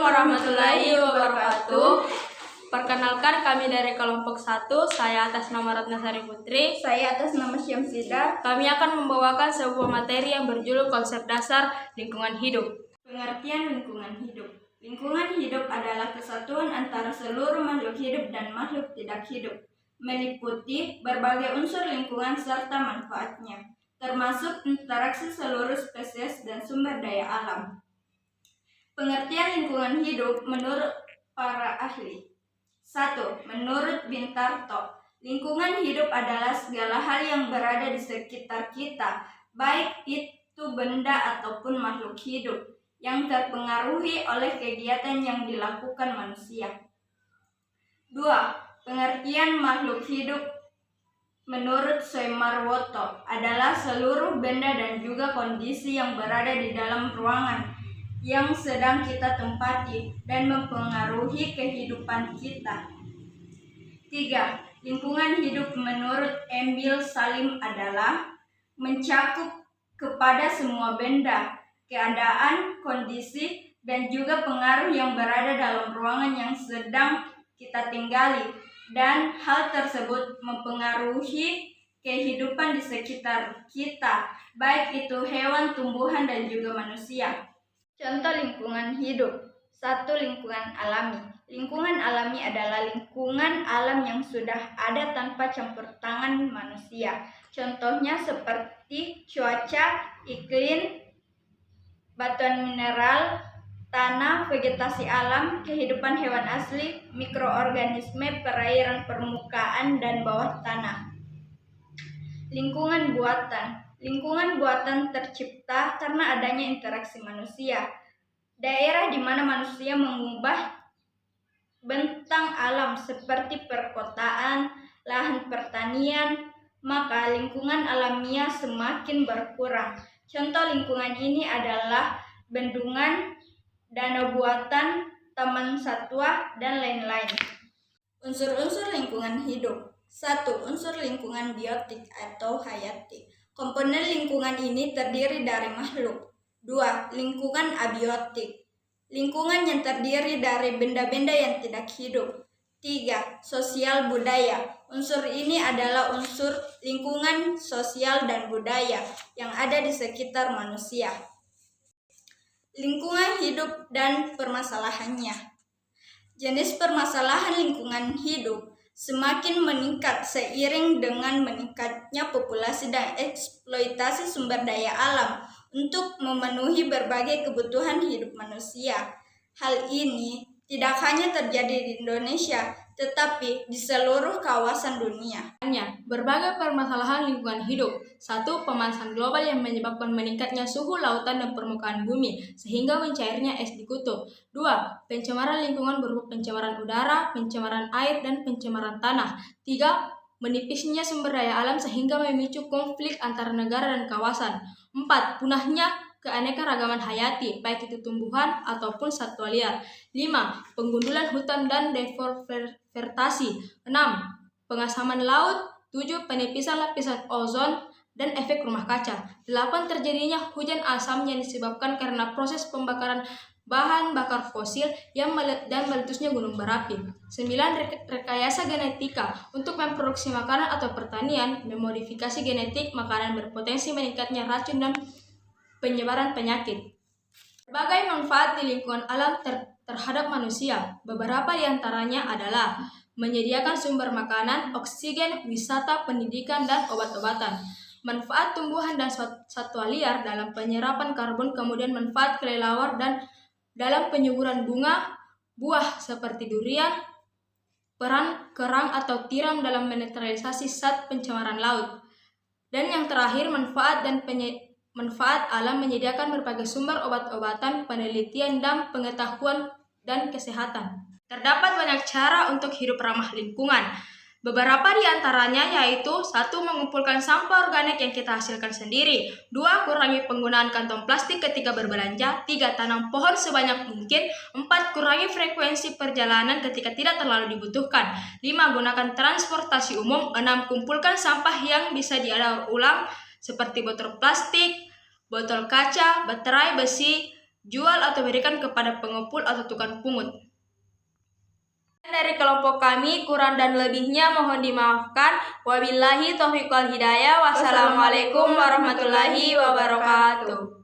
warahmatullahi wabarakatuh. Perkenalkan, kami dari kelompok 1, saya atas nama Ratnasari Putri. Saya atas nama Syamsida. Kami akan membawakan sebuah materi yang berjudul konsep dasar lingkungan hidup. Pengertian lingkungan hidup. Lingkungan hidup adalah kesatuan antara seluruh makhluk hidup dan makhluk tidak hidup, meliputi berbagai unsur lingkungan serta manfaatnya, termasuk interaksi seluruh spesies dan sumber daya alam. Pengertian lingkungan hidup menurut para ahli. 1. Menurut Bintarto, lingkungan hidup adalah segala hal yang berada di sekitar kita, baik itu benda ataupun makhluk hidup, yang terpengaruhi oleh kegiatan yang dilakukan manusia. 2. Pengertian makhluk hidup menurut Soemarwoto adalah seluruh benda dan juga kondisi yang berada di dalam ruangan yang sedang kita tempati dan mempengaruhi kehidupan kita. 3. Lingkungan hidup menurut Emil Salim adalah mencakup kepada semua benda, keadaan, kondisi, dan juga pengaruh yang berada dalam ruangan yang sedang kita tinggali, dan hal tersebut mempengaruhi kehidupan di sekitar kita, baik itu hewan, tumbuhan, dan juga manusia. Contoh lingkungan hidup. 1. Lingkungan alami. Lingkungan alami adalah lingkungan alam yang sudah ada tanpa campur tangan manusia. Contohnya seperti cuaca, iklim, batuan mineral, tanah, vegetasi alam, kehidupan hewan asli, mikroorganisme, perairan permukaan, dan bawah tanah. Lingkungan buatan. Lingkungan buatan tercipta karena adanya interaksi manusia. Daerah di mana manusia mengubah bentang alam seperti perkotaan, lahan pertanian, maka lingkungan alamiah semakin berkurang. Contoh lingkungan ini adalah bendungan, danau buatan, taman satwa, dan lain-lain. Unsur-unsur lingkungan hidup. 1. Unsur lingkungan biotik atau hayati. Komponen lingkungan ini terdiri dari makhluk. 2. Lingkungan abiotik. Lingkungan yang terdiri dari benda-benda yang tidak hidup. 3. Sosial budaya. Unsur ini adalah unsur lingkungan sosial dan budaya yang ada di sekitar manusia. Lingkungan hidup dan permasalahannya. Jenis permasalahan lingkungan hidup semakin meningkat seiring dengan meningkatnya populasi dan eksploitasi sumber daya alam untuk memenuhi berbagai kebutuhan hidup manusia. Hal ini tidak hanya terjadi di Indonesia, tetapi di seluruh kawasan dunia. Berbagai permasalahan lingkungan hidup. 1. Pemanasan global yang menyebabkan meningkatnya suhu lautan dan permukaan bumi, sehingga mencairnya es di kutub. 2. Pencemaran lingkungan berupa pencemaran udara, pencemaran air, dan pencemaran tanah. 3. Menipisnya sumber daya alam sehingga memicu konflik antara negara dan kawasan. 4. Punahnya keanekaragaman hayati, baik itu tumbuhan ataupun satwa liar. 5. Penggundulan hutan dan deforestasi. 6. Pengasaman laut. 7. Penipisan lapisan ozon dan efek rumah kaca. 8. Terjadinya hujan asam yang disebabkan karena proses pembakaran bahan bakar fosil dan meletusnya gunung berapi. 9. Rekayasa genetika untuk memproduksi makanan atau pertanian, memodifikasi genetik makanan berpotensi meningkatnya racun dan penyebaran penyakit. Berbagai manfaat di lingkungan alam terhadap manusia. Beberapa di antaranya adalah menyediakan sumber makanan, oksigen, wisata, pendidikan, dan obat-obatan. Manfaat tumbuhan dan satwa liar dalam penyerapan karbon, kemudian manfaat kelelawar dan dalam penyuburan bunga, buah seperti durian, peran kerang atau tiram dalam menetralisasi zat pencemaran laut. Dan yang terakhir, manfaat alam menyediakan berbagai sumber obat-obatan, penelitian, dan pengetahuan dan kesehatan. Terdapat banyak cara untuk hidup ramah lingkungan. Beberapa di antaranya yaitu 1. Mengumpulkan sampah organik yang kita hasilkan sendiri. 2. Kurangi penggunaan kantong plastik ketika berbelanja. 3. Tanam pohon sebanyak mungkin. 4. Kurangi frekuensi perjalanan ketika tidak terlalu dibutuhkan. 5. Gunakan transportasi umum. 6. Kumpulkan sampah yang bisa didaur ulang seperti botol plastik, botol kaca, baterai besi, jual atau berikan kepada pengepul atau tukang pungut. Dari kelompok kami, kurang dan lebihnya mohon dimaafkan. Wabillahi taufiq wal hidayah. Wassalamualaikum warahmatullahi wabarakatuh.